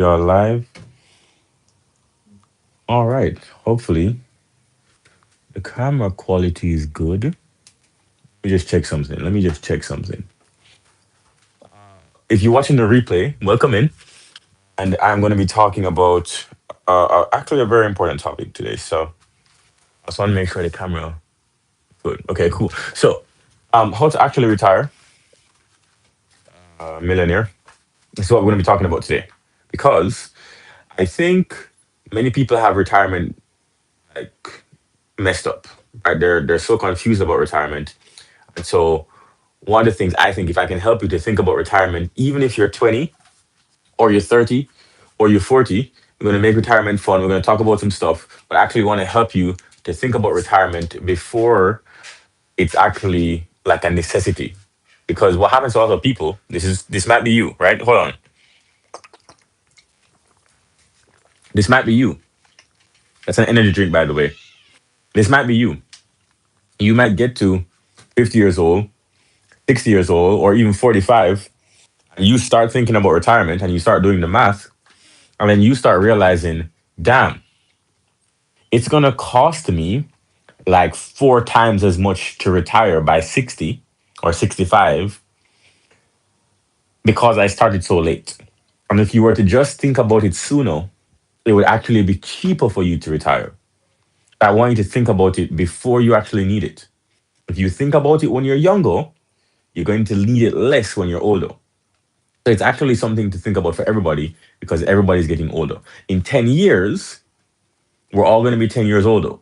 You're live. All right. Hopefully, the camera quality is good. Let me just check something. Let me just check something. If you're watching the replay, welcome in. And I'm going to be talking about actually a very important topic today. So I just want to make sure the camera good. Okay, cool. So, how to actually retire a millionaire. This is what we're going to be talking about today, because I think many people have retirement like messed up. Right? They're so confused about retirement, and so one of the things I think, if I can help you to think about retirement, even if you're 20 or you're 30 or you're 40, we're going to make retirement fun. We're going to talk about some stuff, but I actually want to help you to think about retirement before it's actually like a necessity. Because what happens to other people, this might be you, right? Hold on. This might be you. That's an energy drink, by the way. This might be you. You might get to 50 years old, 60 years old, or even 45, and you start thinking about retirement and you start doing the math. And then you start realizing, damn, it's going to cost me like four times as much to retire by 60 or 65 because I started so late. And if you were to just think about it sooner, it would actually be cheaper for you to retire. I want you to think about it before you actually need it. If you think about it when you're younger, you're going to need it less when you're older. So it's actually something to think about for everybody because everybody's getting older. In 10 years, we're all going to be 10 years older.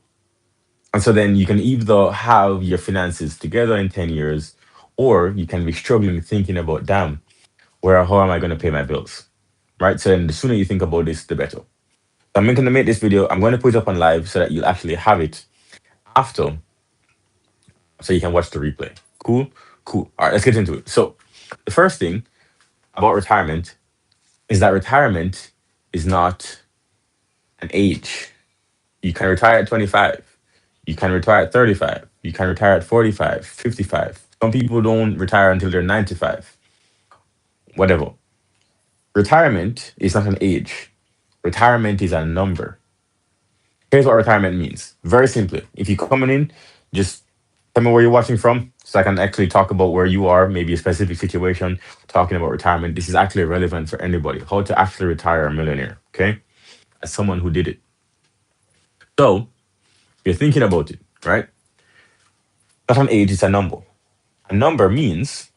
And so then you can either have your finances together in 10 years, or you can be struggling thinking about, damn, how am I going to pay my bills? Right? So then the sooner you think about this, the better. I'm going to make this video. I'm going to put it up on live so that you'll actually have it after so you can watch the replay. Cool? Cool. All right, let's get into it. So the first thing about retirement is that retirement is not an age. You can retire at 25. You can retire at 35. You can retire at 45, 55. Some people don't retire until they're 95. Whatever. Retirement is not an age. Retirement is a number. Here's what retirement means. Very simply. If you're coming in, just tell me where you're watching from so I can actually talk about where you are, maybe a specific situation, talking about retirement. This is actually relevant for anybody. How to actually retire a millionaire. Okay? As someone who did it. So you're thinking about it, right? Not an age, it's a number. A number means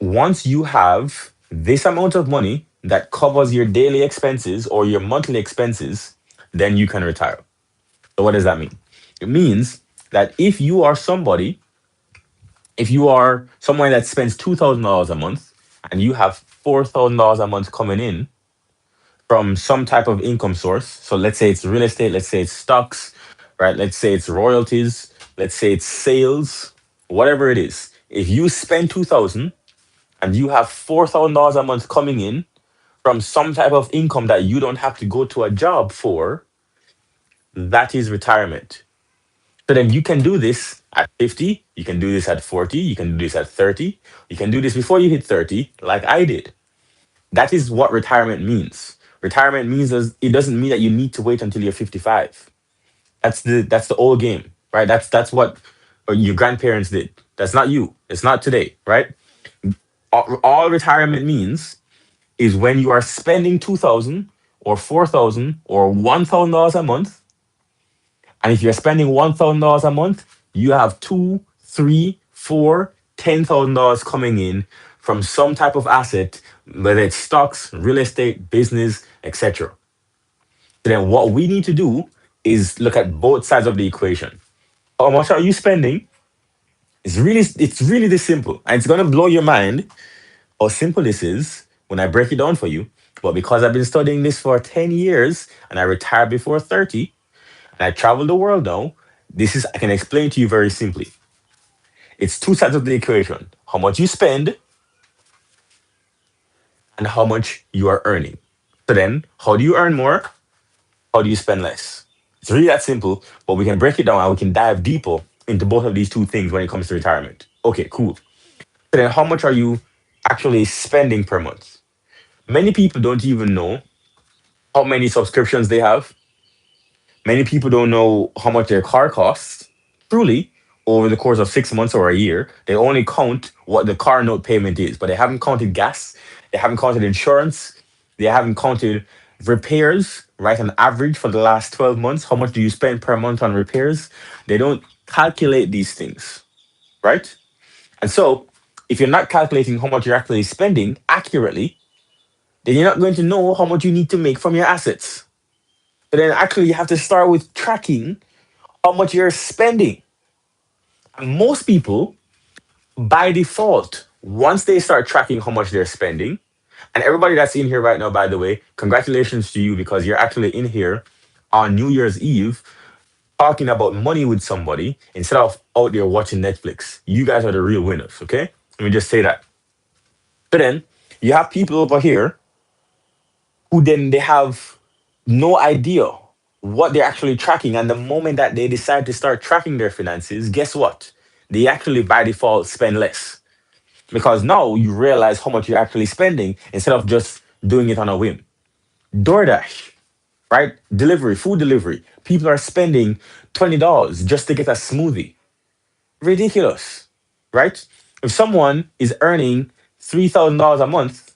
once you have this amount of money that covers your daily expenses or your monthly expenses, then you can retire. So, what does that mean? It means that if you are someone that spends $2,000 a month and you have $4,000 a month coming in from some type of income source, so let's say it's real estate, let's say it's stocks, right? Let's say it's royalties, let's say it's sales, whatever it is. If you spend 2,000 and you have $4,000 a month coming in from some type of income that you don't have to go to a job for, that is retirement. So then you can do this at 50, you can do this at 40, you can do this at 30, you can do this before you hit 30, like I did. That is what retirement means. Retirement means it doesn't mean that you need to wait until you're 55. That's the old game, right? That's what your grandparents did. That's not you. It's not today, right? All retirement means is when you are spending 2,000 or 4,000 or $1,000 a month. And if you're spending $1,000 a month, you have two, three, four, $10,000 coming in from some type of asset, whether it's stocks, real estate, business, etc. So then what we need to do is look at both sides of the equation. How much are you spending? It's really this simple. And it's gonna blow your mind how simple this is when I break it down for you. But because I've been studying this for 10 years and I retired before 30 and I travel the world now, I can explain to you very simply. It's two sides of the equation: how much you spend and how much you are earning. So then, how do you earn more? How do you spend less? It's really that simple, but we can break it down and we can dive deeper into both of these two things when it comes to retirement. Okay, cool. So then, how much are you actually spending per month? Many people don't even know how many subscriptions they have. Many people don't know how much their car costs. Truly, over the course of 6 months or a year, they only count what the car note payment is, but they haven't counted gas, they haven't counted insurance, they haven't counted repairs, right? On average for the last 12 months, how much do you spend per month on repairs? They don't calculate these things, right? And so, if you're not calculating how much you're actually spending accurately, then you're not going to know how much you need to make from your assets. So then actually you have to start with tracking how much you're spending. And most people, by default, once they start tracking how much they're spending, and everybody that's in here right now, by the way, congratulations to you because you're actually in here on New Year's Eve talking about money with somebody instead of out there watching Netflix. You guys are the real winners, okay? Let me just say that. But then you have people over here who then they have no idea what they're actually tracking. And the moment that they decide to start tracking their finances, guess what? They actually by default spend less because now you realize how much you're actually spending instead of just doing it on a whim. DoorDash, right? Delivery, food delivery. People are spending $20 just to get a smoothie. Ridiculous, right? If someone is earning $3,000 a month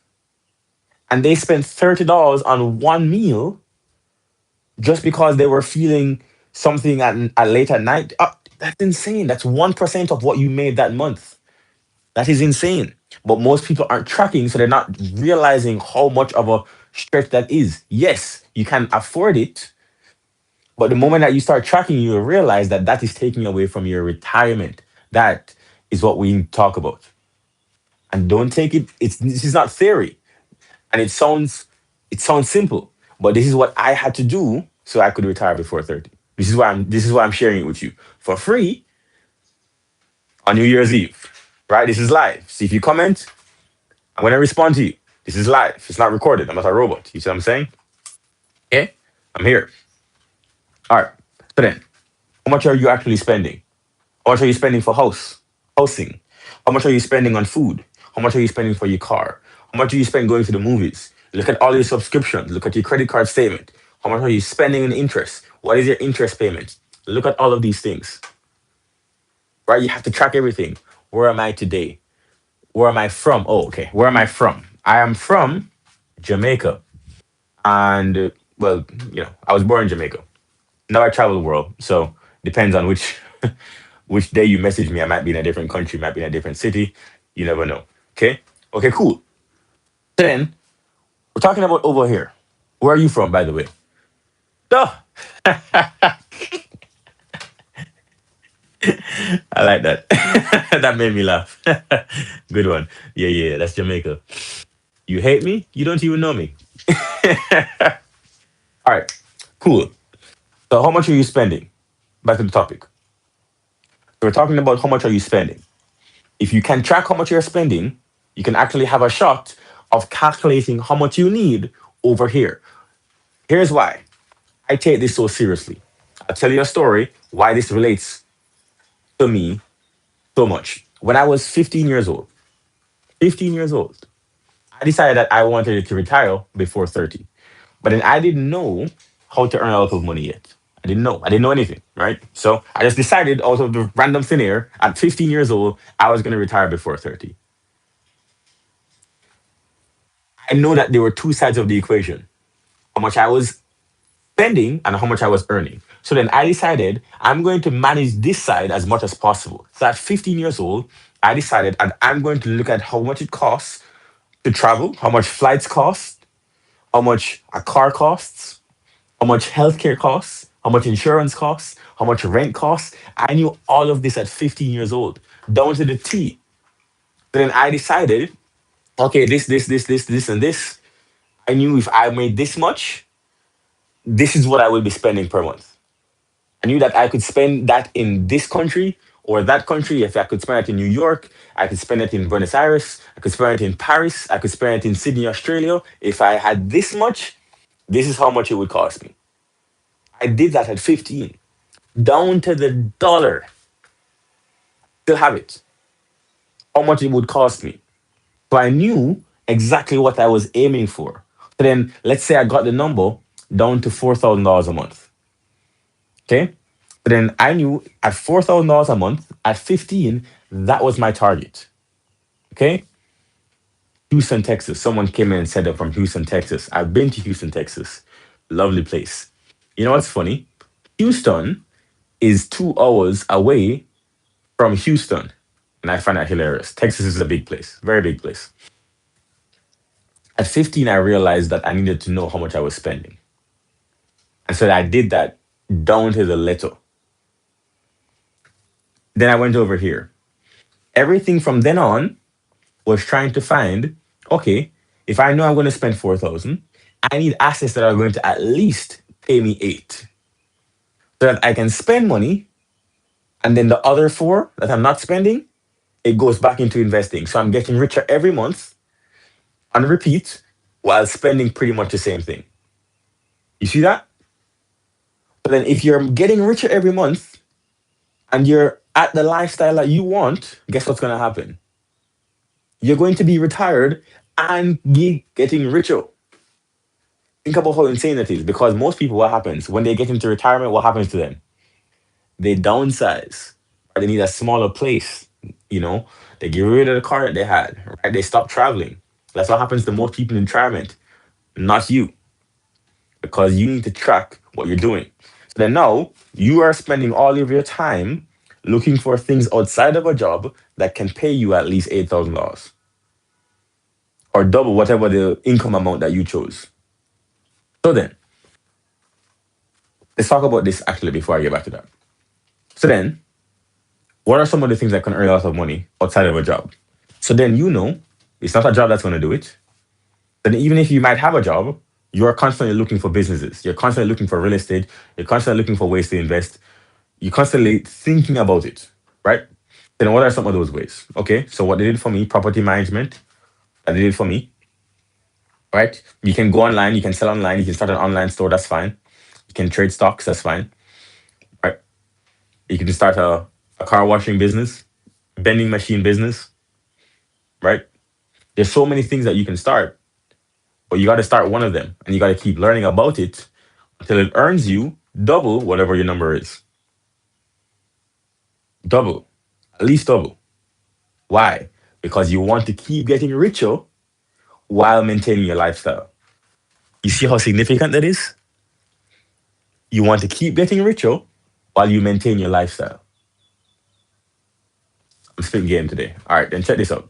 and they spend $30 on one meal, just because they were feeling something at late at night. That's insane. That's 1% of what you made that month. That is insane. But most people aren't tracking, so they're not realizing how much of a stretch that is. Yes, you can afford it, but the moment that you start tracking, you will realize that that is taking away from your retirement. That is what we need to talk about. And don't take it, this is not theory. And it sounds simple, but this is what I had to do so I could retire before 30. This is why I'm sharing it with you for free on New Year's Eve. Right? This is live. See if you comment, I'm gonna respond to you. This is live. It's not recorded. I'm not a robot. You see what I'm saying? Okay? I'm here. All right. So then, how much are you actually spending? How much are you spending for housing? How much are you spending on food? How much are you spending for your car? How much do you spend going to the movies? Look at all your subscriptions. Look at your credit card statement. How much are you spending in interest? What is your interest payment? Look at all of these things, right? You have to track everything. Where am I today? Where am I from? Oh, okay. Where am I from? I am from Jamaica. And, well, I was born in Jamaica. Now I travel the world. So depends on which which day you message me. I might be in a different country, might be in a different city. You never know. Okay? Okay, cool. Then we're talking about over here. Where are you from, by the way? Duh. I like that. That made me laugh. Good one. Yeah, yeah, that's Jamaica. You hate me? You don't even know me. All right, cool. So, how much are you spending? Back to the topic. We're talking about how much are you spending. If you can track how much you're spending, you can actually have a shot of calculating how much you need over here. Here's why I take this so seriously. I'll tell you a story why this relates to me so much. When I was 15 years old, I decided that I wanted to retire before 30. But then I didn't know how to earn a lot of money yet. I didn't know. I didn't know anything, right? So I just decided out of the random thin air at 15 years old, I was going to retire before 30. I know that there were two sides of the equation, how much I was spending and how much I was earning. So then I decided I'm going to manage this side as much as possible. So at 15 years old, I decided and I'm going to look at how much it costs to travel, how much flights cost, how much a car costs, how much healthcare costs, how much insurance costs, how much rent costs. I knew all of this at 15 years old, down to the T. Then I decided, okay, this, and this. I knew if I made this much, this is what I will be spending per month. I knew that I could spend that in this country or that country. If I could spend it in New York, I could spend it in Buenos Aires, I could spend it in Paris, I could spend it in Sydney, Australia. If I had this much, this is how much it would cost me. I did that at 15, down to the dollar. Still have it. How much it would cost me. So I knew exactly what I was aiming for. So then let's say I got the number down to $4,000 a month. Okay. But then I knew at $4,000 a month, at 15, that was my target. Okay. Houston, Texas. Someone came in and said they're from Houston, Texas. I've been to Houston, Texas. Lovely place. You know what's funny? Houston is 2 hours away from Houston. And I find that hilarious. Texas is a big place, very big place. At 15, I realized that I needed to know how much I was spending. And so I did that down to the little. Then I went over here. Everything from then on was trying to find, okay, if I know I'm going to spend 4,000, I need assets that are going to at least pay me 8 so that I can spend money. And then the other 4 that I'm not spending, it goes back into investing. So I'm getting richer every month on repeat while spending pretty much the same thing. You see that? But then if you're getting richer every month and you're at the lifestyle that you want, guess what's going to happen? You're going to be retired and be getting richer. Think about how insane that is because most people, what happens when they get into retirement? What happens to them? They downsize or they need a smaller place. You know, they get rid of the car that they had, right? They stop traveling. That's what happens to most people in retirement, not you, because you need to track what you're doing. So then now you are spending all of your time looking for things outside of a job that can pay you at least $8,000 or double whatever the income amount that you chose. So then, let's talk about this actually before I get back to that. So then, what are some of the things that can earn a lot of money outside of a job? So then you know it's not a job that's going to do it. Then even if you might have a job, you are constantly looking for businesses. You're constantly looking for real estate. You're constantly looking for ways to invest. You're constantly thinking about it, right? Then what are some of those ways? Okay, so what they did for me, property management, that they did for me, right? You can go online, you can sell online, you can start an online store, that's fine. You can trade stocks, that's fine, right? You can start a car washing business, vending machine business, right? There's so many things that you can start, but you got to start one of them and you got to keep learning about it until it earns you double whatever your number is. Double, at least double. Why? Because you want to keep getting richer while maintaining your lifestyle. You see how significant that is? You want to keep getting richer while you maintain your lifestyle. I'm spitting game today. All right, then check this out.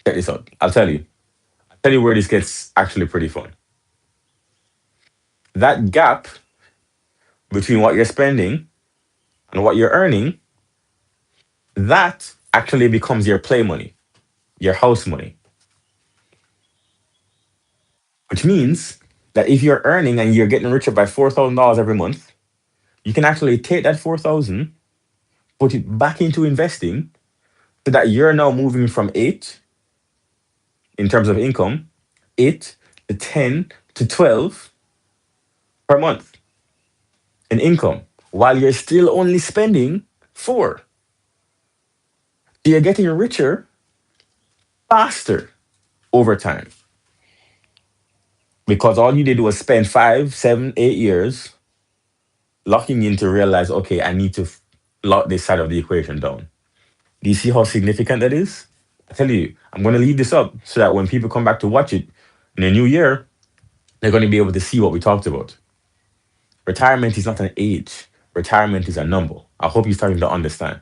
Check this out. I'll tell you. I'll tell you where this gets actually pretty fun. That gap between what you're spending and what you're earning, that actually becomes your play money, your house money. Which means that if you're earning and you're getting richer by $4,000 every month, you can actually take that 4,000, put it back into investing so that you're now moving from 8 in terms of income, 8 to 10 to 12 per month in income while you're still only spending 4. So you're getting richer faster over time because all you did was spend 5, 7, 8 years locking in to realize, okay, I need to lock this side of the equation down. Do you see how significant that is? I tell you, I'm going to leave this up so that when people come back to watch it in the new year, they're going to be able to see what we talked about. Retirement is not an age. Retirement is a number. I hope you're starting to understand,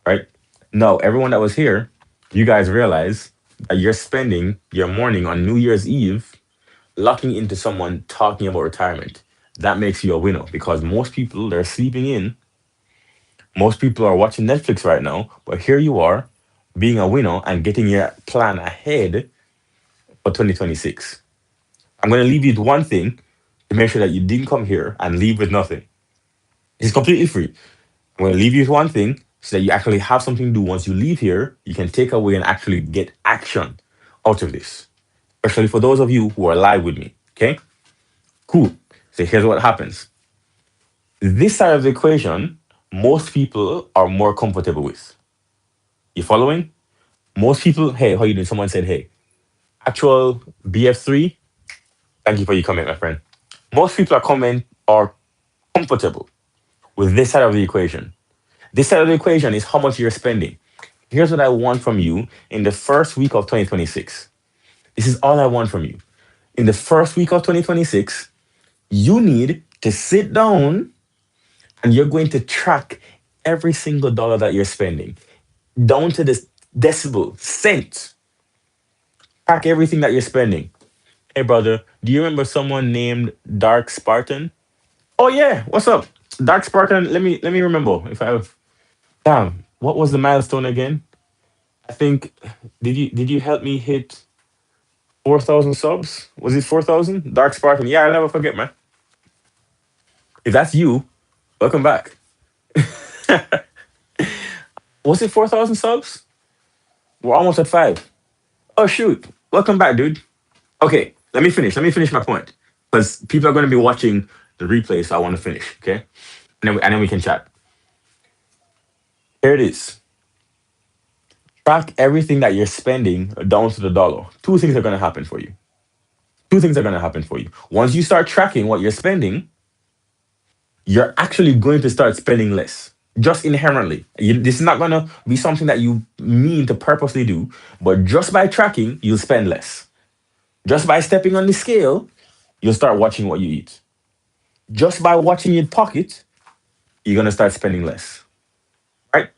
right? Now, everyone that was here, you guys realize that you're spending your morning on New Year's Eve locking into someone talking about retirement. That makes you a winner because most people they're sleeping in. Most people are watching Netflix right now, but here you are being a winner and getting your plan ahead for 2026. I'm going to leave you with one thing to make sure that you didn't come here and leave with nothing. It's completely free. I'm going to leave you with one thing so that you actually have something to do once you leave here. You can take away and actually get action out of this, especially for those of you who are live with me. Okay, cool. So here's what happens. This side of the equation, most people are more comfortable with. You following? Most people, hey, how you doing? Someone said, hey, actual BF3, Thank you for your comment, my friend. Most people are comfortable with this side of the equation. This side of the equation is how much you're spending. Here's what I want from you in the first week of 2026. This is all I want from you. In the first week of 2026, you need to sit down and you're going to track every single dollar that you're spending down to this decibel, cent. Track everything that you're spending. Hey, brother, do you remember someone named Dark Spartan? Oh yeah, what's up, Dark Spartan? Let me remember if I damn. What was the milestone again? I think did you help me hit 4,000 subs? Was it 4,000? Dark Spartan. Yeah, I'll never forget, man. If that's you, welcome back. Was it 4,000 subs? We're almost at five. Oh shoot! Welcome back, dude. Okay, let me finish. Let me finish my point because people are going to be watching the replay, so I want to finish. Okay, and then we can chat. Here it is. Track everything that you're spending down to the dollar. Two things are going to happen for you. Two things are going to happen for you. Once you start tracking what you're spending, you're actually going to start spending less. Just inherently. This is not going to be something that you mean to purposely do, but just by tracking, you'll spend less. Just by stepping on the scale, you'll start watching what you eat. Just by watching your pocket, you're going to start spending less. Right?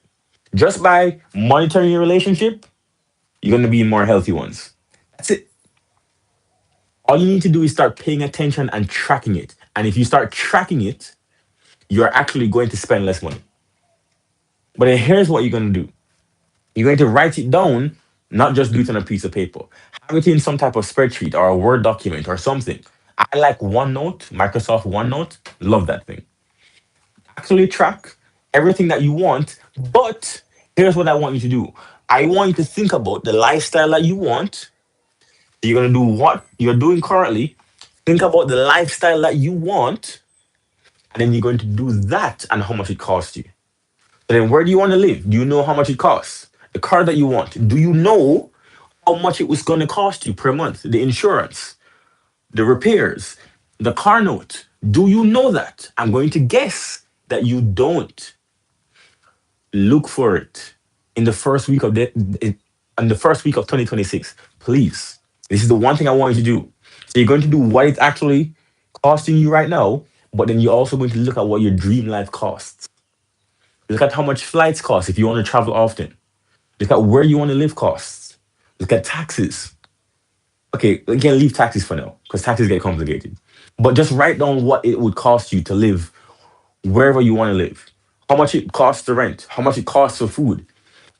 Just by monitoring your relationship, you're going to be in more healthy ones. That's it. All you need to do is start paying attention and tracking it. And if you start tracking it, you're actually going to spend less money. But then here's what you're going to do. You're going to write it down, not just do it on a piece of paper. Have it in some type of spreadsheet or a Word document or something. I like OneNote, Microsoft OneNote. Love that thing. Actually track everything that you want, but here's what I want you to do. I want you to think about the lifestyle that you want. You're going to do what you're doing currently. Think about the lifestyle that you want, and then you're going to do that and how much it costs you. So then, where do you want to live? Do you know how much it costs? The car that you want, do you know how much it was going to cost you per month? The insurance, the repairs, the car note. Do you know that? I'm going to guess that you don't. Look for it in the first week of in the first week of 2026. Please. This is the one thing I want you to do. So you're going to do what it's actually costing you right now, but then you're also going to look at what your dream life costs. Look at how much flights cost if you want to travel often. Look at where you want to live costs. Look at taxes. Okay, we can leave taxes for now because taxes get complicated. But just write down what it would cost you to live wherever you want to live. How much it costs to rent, how much it costs for food.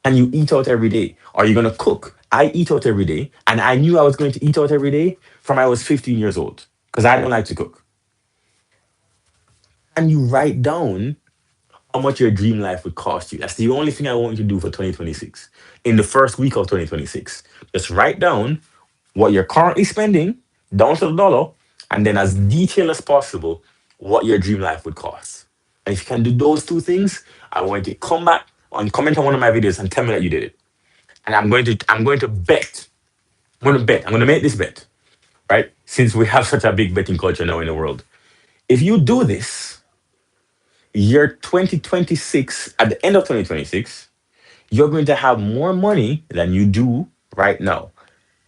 And you eat out every day. Are you gonna cook? I eat out every day. And I knew I was going to eat out every day from I was 15 years old. Because I don't like to cook. And you write down how much your dream life would cost you. That's the only thing I want you to do for 2026. In the first week of 2026. Just write down what you're currently spending down to the dollar, and then as detailed as possible, what your dream life would cost. And if you can do those two things, I want you to come back and comment on one of my videos and tell me that you did it. And I'm going to bet. I'm going to make this bet, right? Since we have such a big betting culture now in the world. If you do this, year 2026, at the end of 2026, you're going to have more money than you do right now.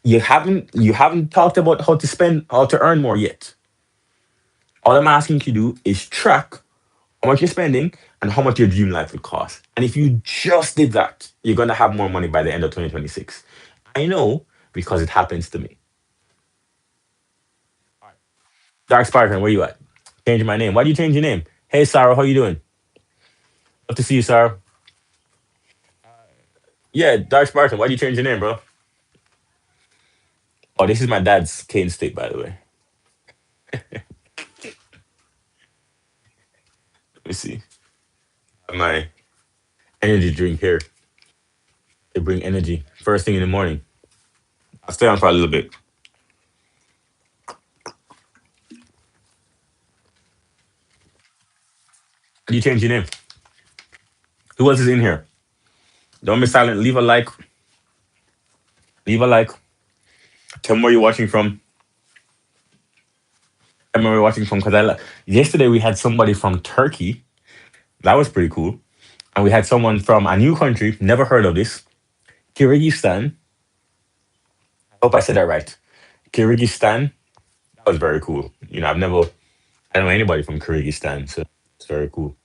You haven't talked about how to earn more yet. All I'm asking you to do is track how much you're spending and how much your dream life would cost. And if you just did that, you're gonna have more money by the end of 2026. I know because it happens to me. Dark Spartan, where you at? Changing my name. Why do you change your name? Hey Sarah, how you doing? Love to see you, Sarah. Yeah, Dark Spartan, why do you change your name, bro? Oh, this is my dad's cane stick, by the way. Let me see. My energy drink here. They bring energy first thing in the morning. I'll stay on for a little bit. You change your name. Who else is in here? Don't be silent. Leave a like. Leave a like. Tell me where you're watching from. I remember watching from because yesterday we had somebody from Turkey. That was pretty cool. And we had someone from a new country, never heard of this, Kyrgyzstan. Hope I said that right. Kyrgyzstan. That was very cool. I don't know anybody from Kyrgyzstan, so it's very cool.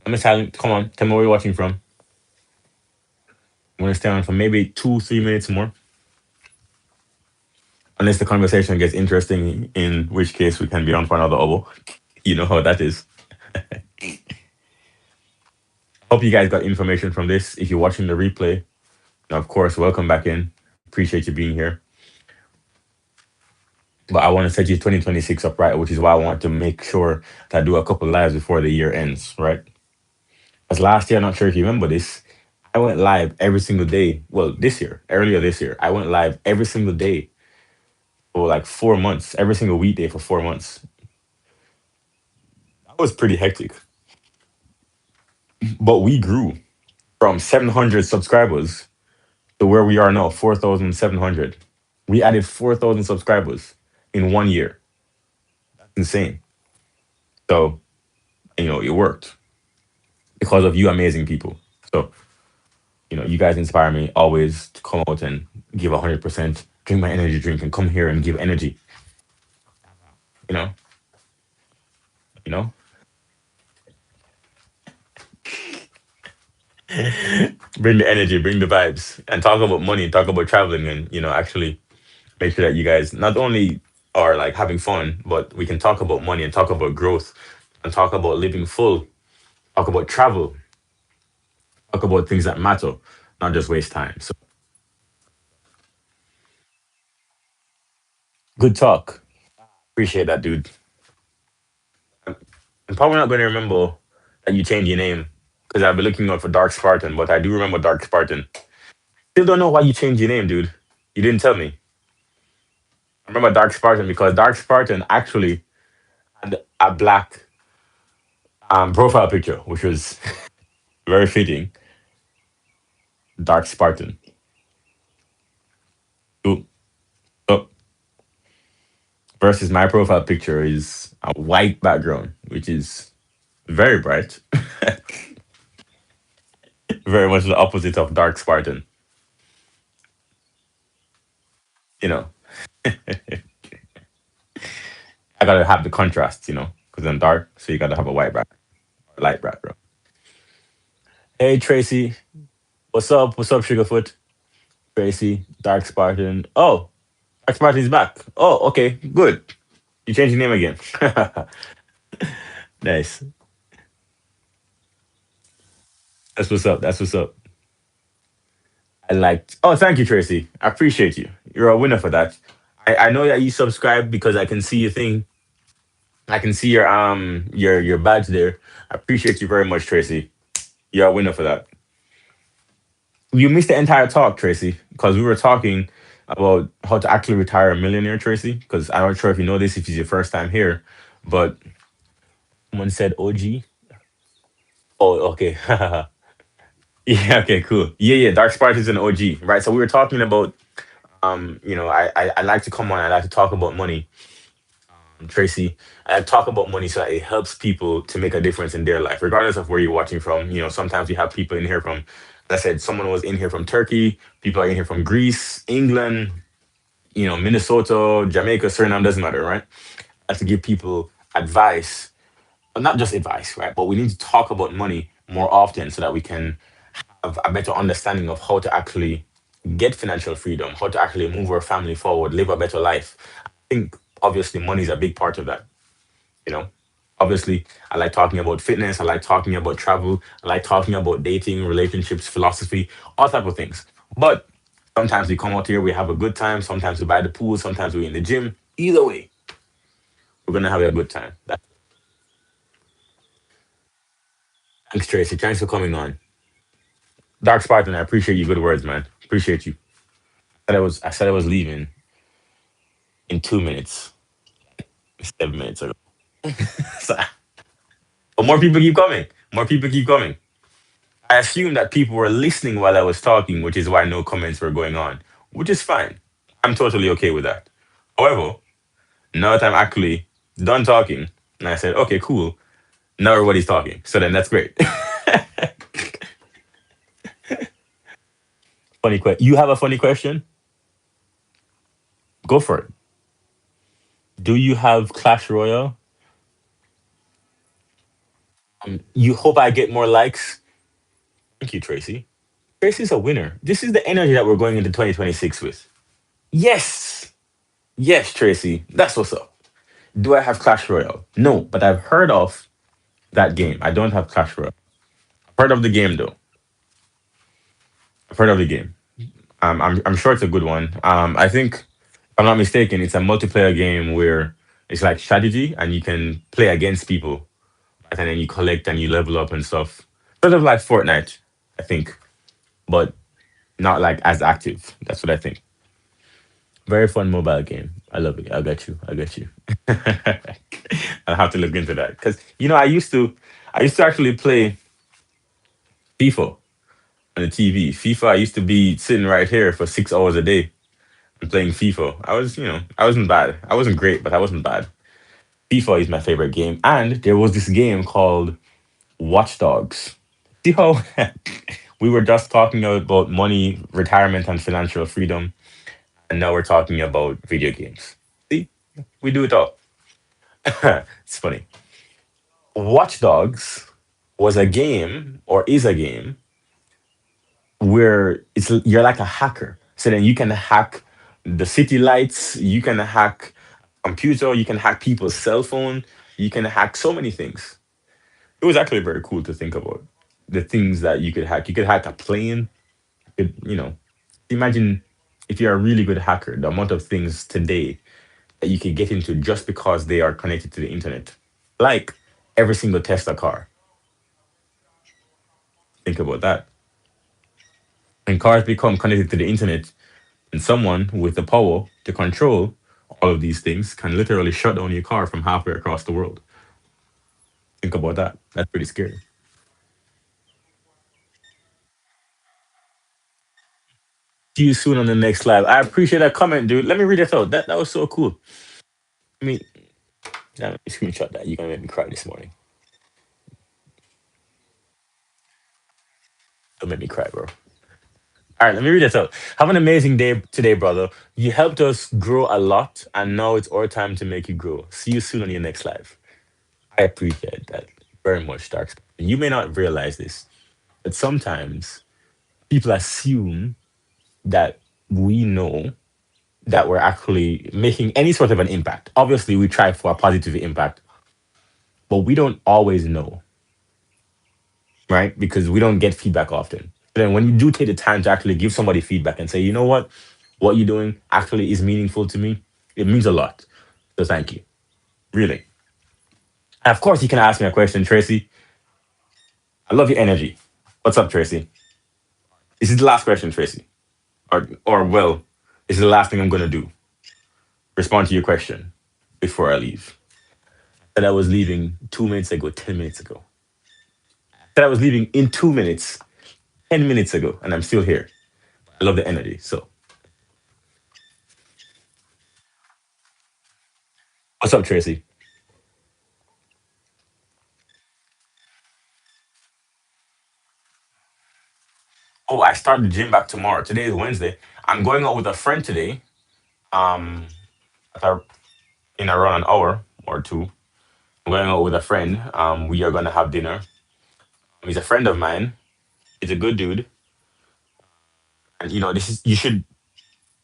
Miss Helen, come on, tell me where you're watching from. I'm gonna stay on for maybe 2, 3 minutes more, unless the conversation gets interesting. In which case, we can be on for another hour. You know how that is. Hope you guys got information from this. If you're watching the replay, now of course, welcome back in. Appreciate you being here. But I want to set you 2026 up right, which is why I want to make sure that I do a couple lives before the year ends, right? Because last year, I'm not sure if you remember this, I went live every single day. Well, this year, earlier this year, I went live every single day for like 4 months, every single weekday for 4 months. That was pretty hectic. But we grew from 700 subscribers to where we are now, 4,700. We added 4,000 subscribers in 1 year. Insane. So, it worked because of you amazing people. So, you guys inspire me always to come out and give 100%, drink my energy drink and come here and give energy, you know, you know, bring the energy, bring the vibes and talk about money, talk about traveling and, actually make sure that you guys not only are like having fun, but we can talk about money and talk about growth and talk about living full, talk about travel, talk about things that matter, not just waste time. So good talk. Appreciate that, dude. I'm probably not going to remember that you changed your name because I've been looking out for Dark Spartan, but I do remember Dark Spartan. Still don't know why you changed your name, dude. You didn't tell me. I remember Dark Spartan because Dark Spartan actually had a black profile picture, which was very fitting. Dark Spartan. Ooh, oh, versus my profile picture is a white background, which is very bright. Very much the opposite of Dark Spartan. You know, I gotta have the contrast, because I'm dark, so you gotta have a white background, light background. Hey Tracy, what's up? What's up, Sugarfoot? Tracy, Dark Spartan. Oh, Dark Spartan's back. Oh, okay, good. You changed your name again. Nice. That's what's up. That's what's up. I liked. Oh, thank you, Tracy. I appreciate you. You're a winner for that. I know that you subscribe because I can see your thing. I can see your badge there. I appreciate you very much, Tracy. You're a winner for that. You missed the entire talk, Tracy, because we were talking about how to actually retire a millionaire, Tracy. Because I'm not sure if you know this if it's your first time here, but someone said OG. Oh, okay. Yeah, okay, cool. Yeah, yeah. Dark Spark is an OG, right? So we were talking about, I like to come on. I like to talk about money, Tracy. I talk about money so that it helps people to make a difference in their life, regardless of where you're watching from. Sometimes we have people in here from, as I said, someone was in here from Turkey. People are in here from Greece, England, Minnesota, Jamaica, Suriname, doesn't matter, right? I have to give people advice, but not just advice, right? But we need to talk about money more often so that we can have a better understanding of how to actually get financial freedom, how to actually move our family forward, live a better life. I think obviously money is a big part of that, you know. Obviously, I like talking about fitness, I like talking about travel, I like talking about dating, relationships, philosophy, all type of things. But sometimes we come out here, we have a good time, sometimes we buy the pool, sometimes we're in the gym. Either way, we're gonna have a good time. Thanks, Tracy. Thanks for coming on. Dark Spartan, I appreciate you. Good words, man. Appreciate you. I said I was leaving in 2 minutes, 7 minutes ago. So- but more people keep coming. More people keep coming. I assume that people were listening while I was talking, which is why no comments were going on, which is fine. I'm totally okay with that. However, Now that I'm actually done talking, and I said, okay, cool. Now everybody's talking. So then that's great. Funny question. You have a funny question? Go for it. Do you have Clash Royale? You hope I get more likes? Thank you, Tracy. Tracy's a winner. This is the energy that we're going into 2026 with. Yes. Yes, Tracy. That's what's up. Do I have Clash Royale? No, but I've heard of that game. I don't have Clash Royale. I've heard of the game though. I've heard of the game. I'm sure it's a good one. I think, if I'm not mistaken, it's a multiplayer game where it's like strategy and you can play against people and then you collect and you level up and stuff. Sort of like Fortnite, I think, but not like as active. That's what I think. Very fun mobile game. I love it. I got you. I got you. I'll have to look into that because I used to actually play FIFA on the TV. FIFA. I used to be sitting right here for 6 hours a day and playing FIFA. I wasn't bad. I wasn't great, but I wasn't bad. FIFA is my favorite game, and there was this game called Watch Dogs. See how we were just talking about money, retirement, and financial freedom, and now we're talking about video games. See, we do it all. It's funny. Watch Dogs was a game, or is a game, where you're like a hacker. So then you can hack the city lights, you can hack computer, you can hack people's cell phone, you can hack so many things. It was actually very cool to think about the things that you could hack. You could hack a plane. Imagine if you're a really good hacker, the amount of things today that you could get into just because they are connected to the internet. Like every single Tesla car. Think about that. And cars become connected to the internet, and someone with the power to control all of these things can literally shut down your car from halfway across the world. Think about that. That's pretty scary. See you soon on the next live. I appreciate that comment, dude. Let me read it out. That was so cool. I mean, let me screenshot that. You're gonna make me cry this morning. Don't make me cry, bro. All right, let me read this out. Have an amazing day today, brother. You helped us grow a lot, and now it's our time to make you grow. See you soon on your next live. I appreciate that very much, Dark. You may not realize this, but sometimes people assume that we know that we're actually making any sort of an impact. Obviously, we try for a positive impact, but we don't always know, right? Because we don't get feedback often. But then when you do take the time to actually give somebody feedback and say, you know what you're doing actually is meaningful to me, it means a lot. So thank you. Really. And of course, you can ask me a question, Tracy. I love your energy. What's up, Tracy? This is the last question, Tracy. Or well, this is the last thing I'm gonna do. Respond to your question before I leave. That I was leaving 2 minutes ago, 10 minutes ago. That I was leaving in 2 minutes, 10 minutes ago, and I'm still here. I love the energy. So, what's up, Tracy? Oh, I start the gym back tomorrow. Today is Wednesday. I'm going out with a friend today. Um, at our, in around an hour or two. I'm going out with a friend. We are gonna have dinner. He's a friend of mine. He's a good dude, and this is you should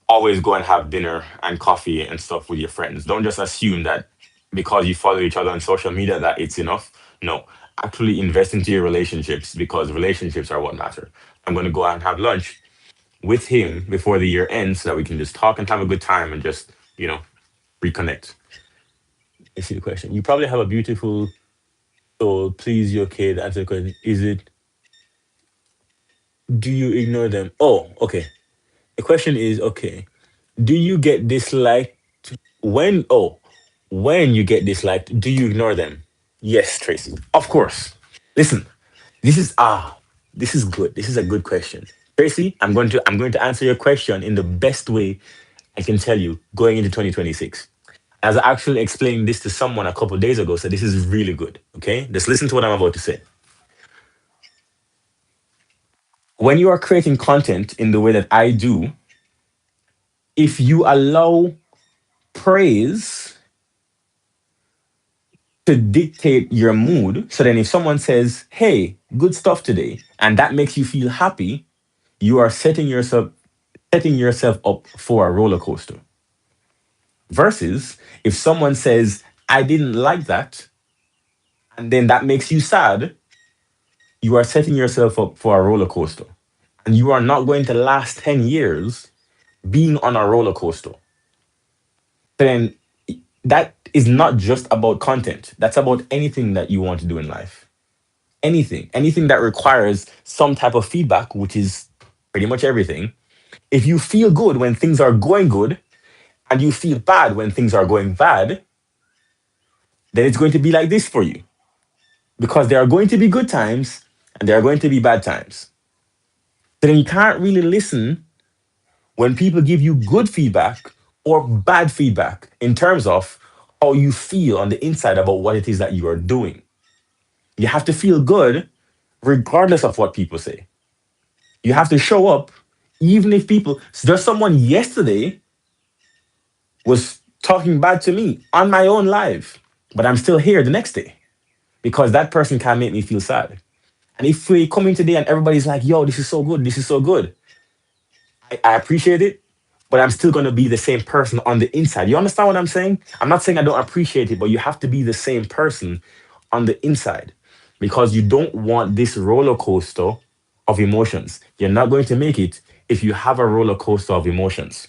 always go and have dinner and coffee and stuff with your friends. Don't just assume that because you follow each other on social media that it's enough. No, actually invest into your relationships because relationships are what matter. I'm going to go out and have lunch with him before the year ends so that we can just talk and have a good time and just, reconnect. I see the question. You probably have a beautiful soul. Please, you okay to answer the question. Is it, do you ignore them? Oh, okay. The question is, okay, do you get disliked when you get disliked, do you ignore them? Yes, Tracy. Of course. Listen, this is this is good. This is a good question. Tracy, I'm going to answer your question in the best way I can tell you going into 2026. As I actually explained this to someone a couple of days ago, so this is really good. Okay, just listen to what I'm about to say. When you are creating content in the way that I do, if you allow praise to dictate your mood, so then if someone says, "Hey, good stuff today," and that makes you feel happy, you are setting yourself up for a roller coaster. Versus if someone says, "I didn't like that," and then that makes you sad, you are setting yourself up for a roller coaster. And you are not going to last 10 years being on a roller coaster. Then that is not just about content. That's about anything that you want to do in life. Anything that requires some type of feedback, which is pretty much everything. If you feel good when things are going good and you feel bad when things are going bad, then it's going to be like this for you because there are going to be good times and there are going to be bad times. So then you can't really listen when people give you good feedback or bad feedback in terms of how you feel on the inside about what it is that you are doing. You have to feel good regardless of what people say. You have to show up even if people. So there's someone yesterday was talking bad to me on my own live, but I'm still here the next day because that person can make me feel sad. And if we come in today and everybody's like, "Yo, this is so good, this is so good," I appreciate it, but I'm still going to be the same person on the inside. You understand what I'm saying? I'm not saying I don't appreciate it, but you have to be the same person on the inside because you don't want this roller coaster of emotions. You're not going to make it if you have a roller coaster of emotions.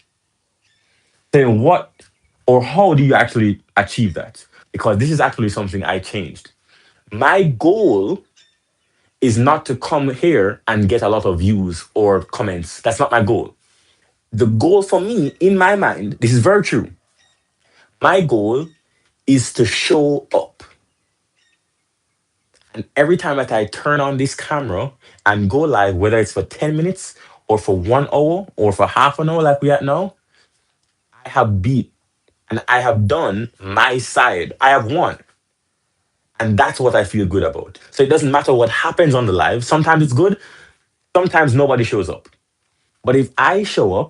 Then what or how do you actually achieve that? Because this is actually something I changed. My goal is not to come here and get a lot of views or comments. That's not my goal. The goal for me in my mind, this is very true. My goal is to show up. And every time that I turn on this camera and go live, whether it's for 10 minutes or for 1 hour or for half an hour, like we at now, I have beat and I have done my side. I have won. And that's what I feel good about. So it doesn't matter what happens on the live. Sometimes it's good, sometimes nobody shows up. But if I show up,